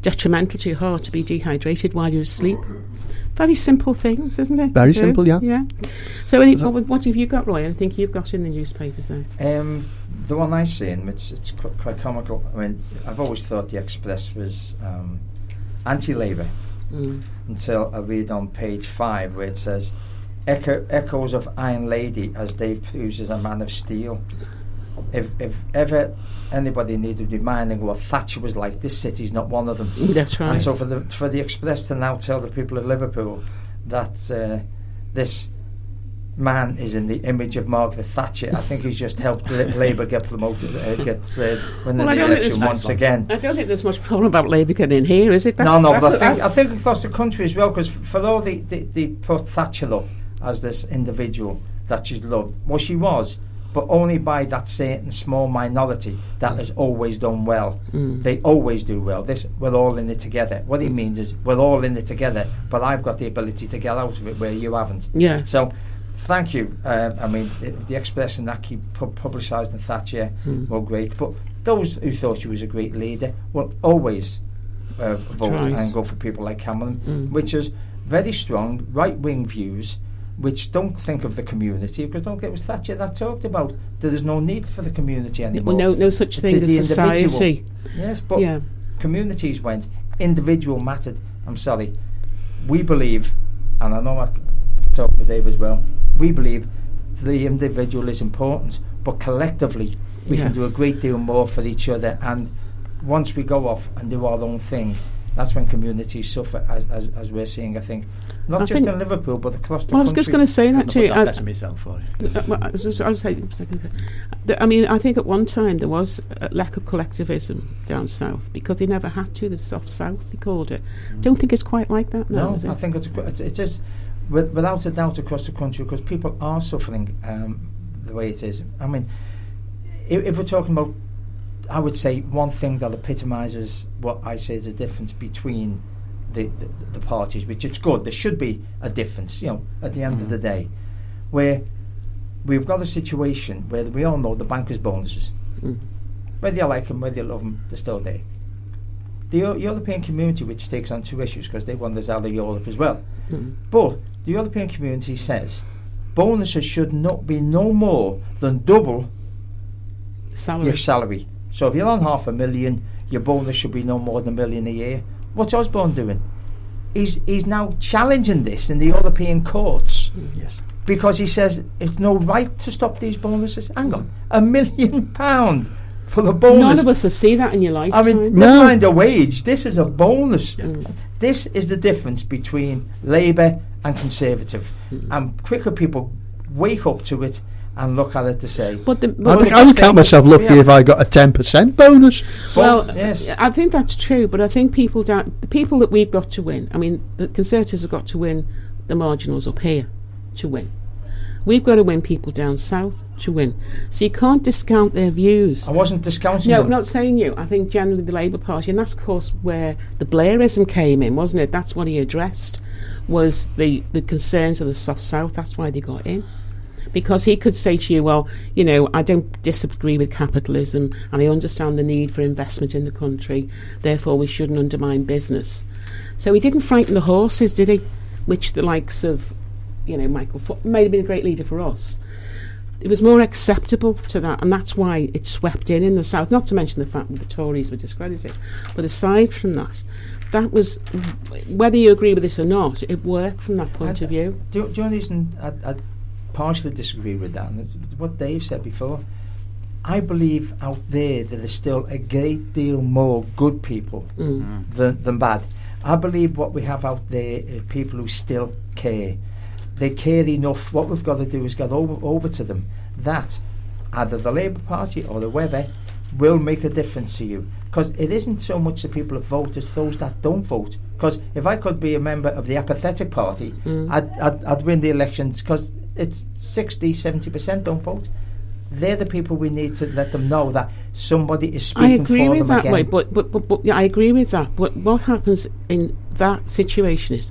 detrimental to your heart to be dehydrated while you're asleep. Very simple things, isn't it? Very simple, yeah. Yeah. So what have you got, Roy? Anything you've got in the newspapers there? The one I seen, it's quite comical. I mean, I've always thought the Express was anti-Labour until I read on page 5 where it says, echoes of Iron Lady as Dave proves is a man of steel. If ever anybody needed reminding what Thatcher was like, this city's not one of them. That's right. And so for the Express to now tell the people of Liverpool that this man is in the image of Margaret Thatcher, I think he's just helped Labour get promoted, win the election once again. I don't think there's much problem about Labour getting in here, is it? But I think across the country as well, because for all they put Thatcher up as this individual that she's loved, well, she was, but only by that certain small minority that has always done well. They always do well. We're all in it together. What he means is we're all in it together, but I've got the ability to get out of it where you haven't. Yeah. So thank you. I mean, the Express and that keep publicising Thatcher were great, but those who thought she was a great leader will always vote and go for people like Cameron, which is very strong right-wing views, which don't think of the community, because don't get it was Thatcher that talked about there is no need for the community anymore. Well, no such thing as society. Yes, but communities went, individual mattered. I'm sorry. We believe, and I know I talked to Dave as well, we believe the individual is important, but collectively we can do a great deal more for each other, and once we go off and do our own thing, that's when communities suffer, as we're seeing, I think. Not just in Liverpool, but across the country. I was just going to say that to you. Better myself, I mean, I think at one time there was a lack of collectivism down south because they never had to. The soft south, they called it. Don't think it's quite like that now, is it? I think it is, without a doubt, across the country, because people are suffering the way it is. I mean, if we're talking about, I would say one thing that epitomises what I say is a difference between the parties, which it's good. There should be a difference, at the end of the day, where we've got a situation where we all know the bankers' bonuses. Whether you like them, whether you love them, they're still there. The European community, which takes on two issues because they want us out of Europe as well. But the European community says bonuses should not be no more than double your salary. So if you're on $500,000, your bonus should be no more than $1 million a year. What's Osborne doing? He's now challenging this in the European courts. Yes. Because he says it's no right to stop these bonuses. Hang on, £1 million for the bonus. None of us will see that in your lifetime. I mean, never mind a wage. This is a bonus. This is the difference between Labour and Conservative. And quicker people wake up to it and look at it to say, I would count myself lucky if I got a 10% bonus. Well, yes. I think that's true, but I think the people that we've got to win, I mean, the Conservatives have got to win the marginals up here to win. We've got to win people down south to win. So you can't discount their views. I wasn't discounting them. No, not saying you. I think generally the Labour Party, and that's of course where the Blairism came in, wasn't it? That's what he addressed, was the concerns of the soft south. That's why they got in. Because he could say to you, well, I don't disagree with capitalism and I understand the need for investment in the country, therefore we shouldn't undermine business. So he didn't frighten the horses, did he? Which the likes of, Michael Foot may have been a great leader for us. It was more acceptable to that, and that's why it swept in the south, not to mention the fact that the Tories were discredited. But aside from that, that was, whether you agree with this or not, it worked from that point of view. The only reason I'd partially disagree with that, and it's what Dave said before, I believe out there there's still a great deal more good people than bad. I believe what we have out there is people who still care. They care enough. What we've got to do is get over to them that either the Labour Party or the whoever will make a difference to you. Because it isn't so much the people that vote as those that don't vote. Because if I could be a member of the apathetic party, I'd win the elections, because it's 60-70% don't vote. They're the people we need to let them know that somebody is speaking for them again. I agree with that way, but I agree with that. But what happens in that situation is,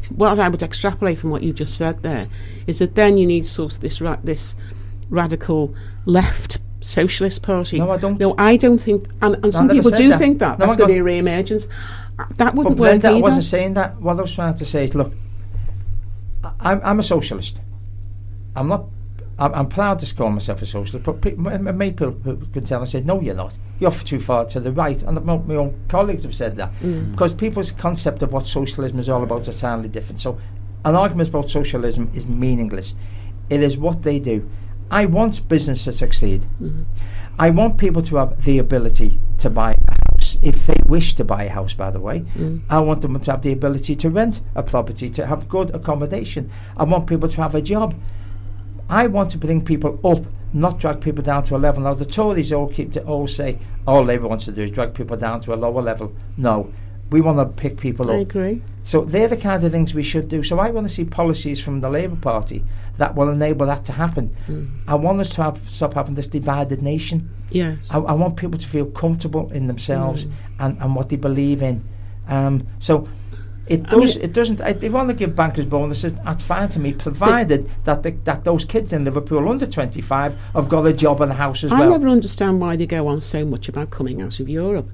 what I would extrapolate from what you just said there is that then you need sort of this radical left socialist party. No, I don't. No, I don't think, and some people do think that. That's going to be a re-emergence. That wouldn't work either. I wasn't saying that. What I was trying to say is, look, I'm a socialist. I'm proud to call myself a socialist, but many people can tell and say, no, you're not. You're too far to the right. And my own colleagues have said that. Because people's concept of what socialism is all about is entirely different. So an argument about socialism is meaningless. It is what they do. I want business to succeed. I want people to have the ability to buy a house, if they wish to buy a house, by the way. I want them to have the ability to rent a property, to have good accommodation. I want people to have a job. I want to bring people up, not drag people down to a level. Now, the Tories all say all Labour wants to do is drag people down to a lower level. No, we want to pick people up. I agree. So they're the kind of things we should do. So I want to see policies from the Labour Party that will enable that to happen. I want us to stop having this divided nation. Yes. I want people to feel comfortable in themselves and what they believe in. So it doesn't. If they want to give bankers bonuses, that's fine to me, provided that those kids in Liverpool under 25 have got a job and a house as well. I never understand why they go on so much about coming out of Europe,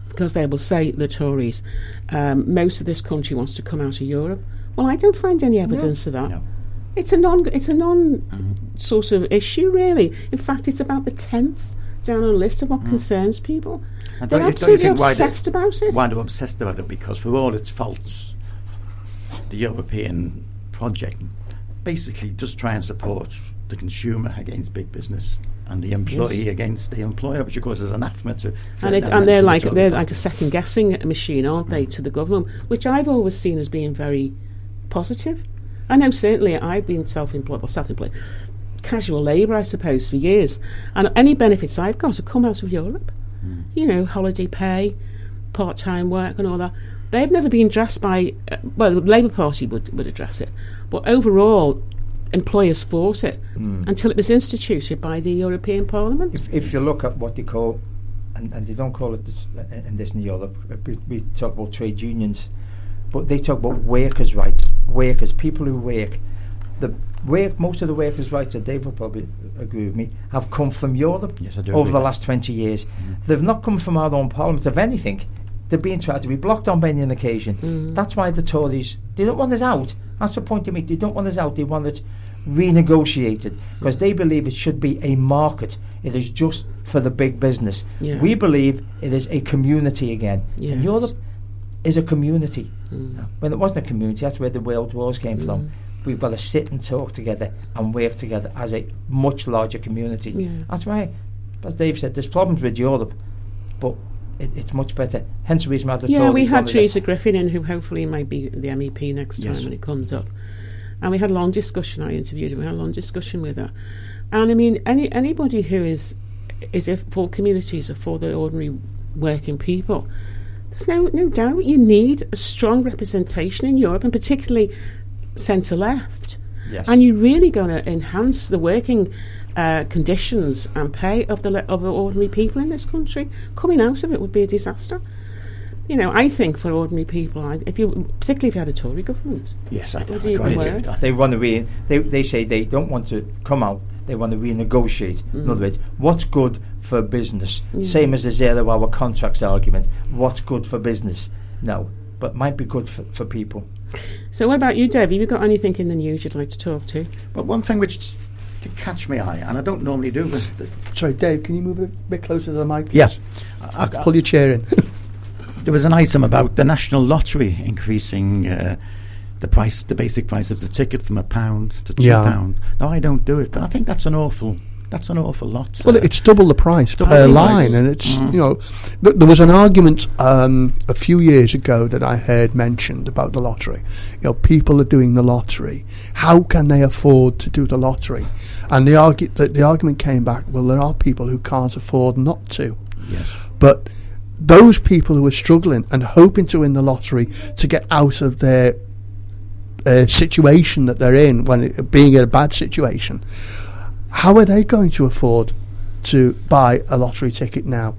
because they will say, the Tories, most of this country wants to come out of Europe. Well, I don't find any evidence of that. No. It's a non sort of issue, really. In fact, it's about the 10th down on the list of what concerns people. And they're absolutely obsessed about it. Why they're obsessed about it? Because for all its faults, the European project basically does try and support the consumer against big business and the employee against the employer, which of course is anathema to. And they're like a second guessing machine, aren't they, to the government? Which I've always seen as being very positive. I know certainly I've been self-employed, casual labour, I suppose, for years, and any benefits I've got have come out of Europe. You know, holiday pay, part-time work and all that. They've never been addressed by, the Labour Party would address it, but overall employers fought it until it was instituted by the European Parliament. If you look at what they call, and they don't call it this in Europe, we talk about trade unions, but they talk about workers' rights, people who work. Most of the workers' rights, that Dave will probably agree with me, have come from Europe over the last 20 years. They've not come from our own parliament. If anything, they're being tried to be blocked on many an occasion. That's why the Tories, they don't want us out. That's the point they make. They don't want us out. They want it renegotiated because they believe it should be a market. It is just for the big business. Yeah. We believe it is a community again. Yes. And Europe is a community. When it wasn't a community, that's where the world wars came from. We've got to sit and talk together and work together as a much larger community. Yeah. That's why, as Dave said, there's problems with Europe, but it's much better. Hence the reason why the Tories. We had Teresa Griffin in, who hopefully might be the MEP next time when it comes up. And we had a long discussion. I interviewed her. We had a long discussion with her. And I mean, anybody who is for communities or for the ordinary working people, there's no doubt you need a strong representation in Europe, and particularly centre-left. Yes. And you're really going to enhance the working conditions and pay of the ordinary people in this country. Coming out of it would be a disaster. You know, I think for ordinary people, particularly if you had a Tory government. Yes, I do. They want to they say they don't want to come out. They want to renegotiate. In other words, what's good for business? Same as the 0-hour contracts argument. What's good for business? No, but might be good for people. So what about you, Dave? Have you got anything in the news you'd like to talk to? Well, one thing which did catch my eye, and I don't normally do this. Sorry, Dave, can you move a bit closer to the mic, please? Yeah. I'll pull your chair in. There was an item about the National Lottery increasing the basic price of the ticket from £1 to £2. No, I don't do it, but I think that's an awful lot. Well, it's double the price per line, and it's there was an argument a few years ago that I heard mentioned about the lottery. You know, people are doing the lottery. How can they afford to do the lottery? And the argument came back. Well, there are people who can't afford not to. Yes, but those people who are struggling and hoping to win the lottery to get out of their situation that they're in, being in a bad situation. How are they going to afford to buy a lottery ticket now?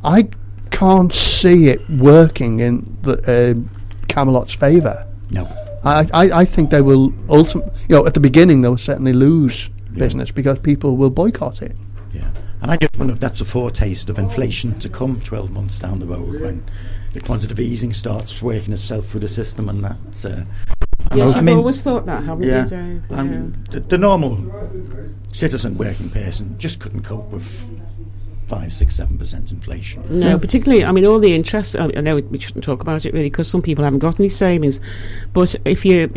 I can't see it working in the Camelot's favour. No, I think they will ultimately. At the beginning, they will certainly lose business because people will boycott it. Yeah, And I just wonder if that's a foretaste of inflation to come 12 months down the road when the quantitative easing starts working itself through the system, and that. Yes, you've always thought that, haven't you, Dave? And the normal citizen, working person, just couldn't cope with 5, 6, 7% inflation. No, particularly, I mean, all the interest. I know we shouldn't talk about it really because some people haven't got any savings. But if you're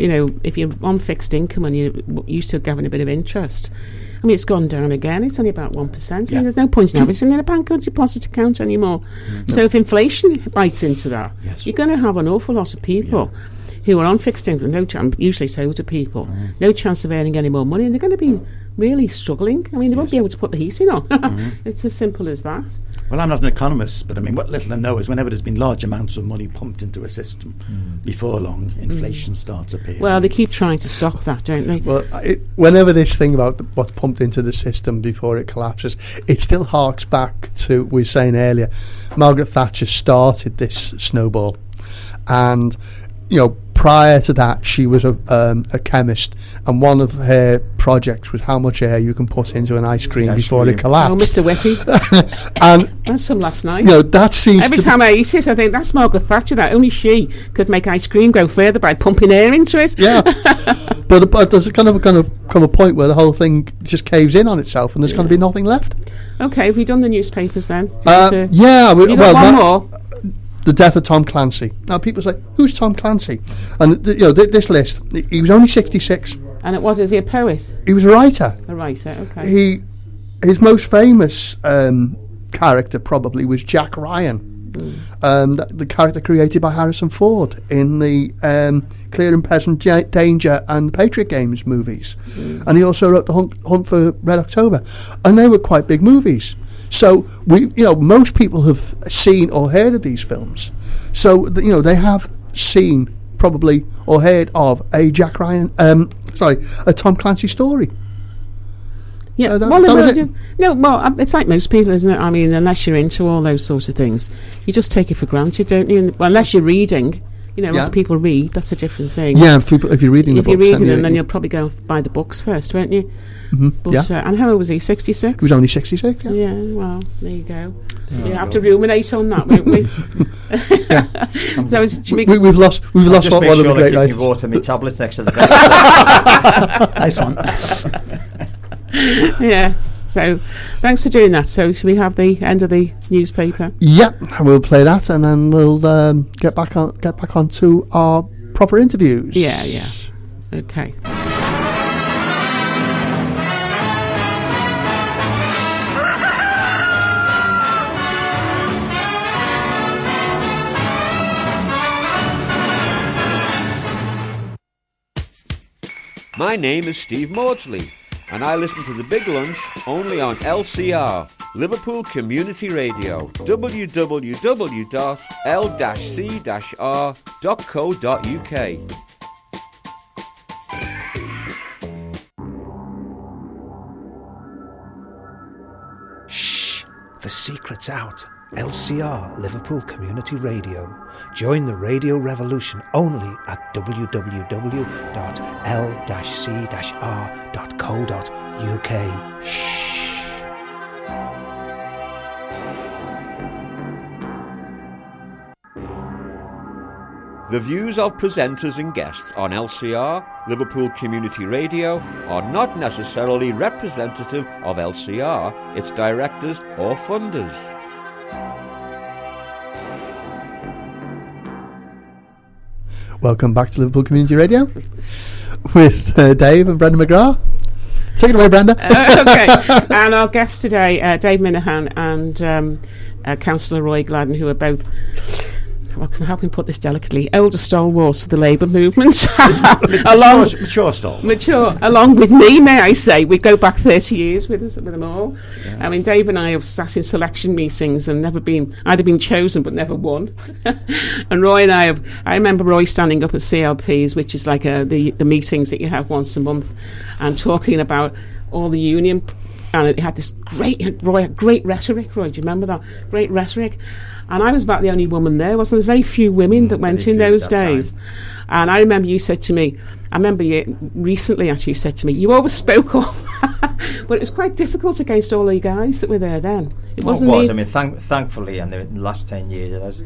on fixed income and you're used to having a bit of interest, I mean, it's gone down again. It's only about 1%. I mean, there's no point in having it in a bank or deposit account anymore. So if inflation bites into that, you're going to have an awful lot of people who are on fixed income, no chance, usually it's older people, no chance of earning any more money, and they're going to be really struggling. I mean, they won't be able to put the heating on. It's as simple as that. Well, I'm not an economist, but I mean, what little I know is whenever there's been large amounts of money pumped into a system, before long, inflation starts appearing. Well, they keep trying to stop that, don't they? Well, whenever this thing about what's pumped into the system before it collapses, it still harks back to, we were saying earlier, Margaret Thatcher started this snowball. And, prior to that, she was a chemist, and one of her projects was how much air you can put into an ice cream before it collapsed. Oh, Mr. Whippy. And that's some last night. That seems every time I eat it, I think that's Margaret Thatcher. That only she could make ice cream go further by pumping air into it. Yeah, but there's going to come a point where the whole thing just caves in on itself, and there's going to be nothing left. Okay, have we done the newspapers then? One more. The death of Tom Clancy. Now people say, who's Tom Clancy? And this list, he was only 66. And is he a poet? He was a writer. A writer, okay. His most famous character probably was Jack Ryan, the character created by Harrison Ford in the Clear and Present Danger and Patriot Games movies. And he also wrote The Hunt for Red October. And they were quite big movies. So most people have seen or heard of these films. So they have seen probably or heard of a a Tom Clancy story. Yeah, it's like most people, isn't it? I mean, unless you're into all those sorts of things, you just take it for granted, don't you? Well, unless you're reading. Lots of people read. That's a different thing. Yeah, if you're reading the books, then you'll probably go buy the books first, won't you? Mm-hmm. But, and how old was he? 66. He was only 66. Yeah. Yeah. Well, there you go. So you have to ruminate on that, won't we? We've lost one of the great writers. Keep me water, my tablets next to the bed. Nice one. Yes. So, thanks for doing that. So, should we have the end of the newspaper? Yeah, we'll play that, and then we'll get back on to our proper interviews. Yeah. Okay. My name is Steve Maudsley, and I listen to the Big Lunch only on LCR, Liverpool Community Radio, www.l-c-r.co.uk. Shh! The secret's out. LCR, Liverpool Community Radio. Join the radio revolution only at www.l-c-r.co.uk. Shh. The views of presenters and guests on LCR, Liverpool Community Radio, are not necessarily representative of LCR, its directors or funders. Welcome back to Liverpool Community Radio with Dave and Brenda McGrath. Take it away, Brenda. Okay. And our guests today, Dave Minahan and Councillor Roy Gladden, who are both, how can we put this delicately, older stalwarts of the Labour movement. Mature, along with me, may I say. We go back 30 years with them all. Yeah. I mean, Dave and I have sat in selection meetings and either been chosen but never won. And Roy and I remember Roy standing up at CLPs, which is like the meetings that you have once a month, and talking about all the union. And it had this great rhetoric, Roy, do you remember that? Great rhetoric. And I was about the only woman there, wasn't there? Very few women that went in those days. And I remember you said to me, you recently actually said to me, you always spoke up. But it was quite difficult against all the guys that were there then. It wasn't I mean, thankfully, in the last 10 years,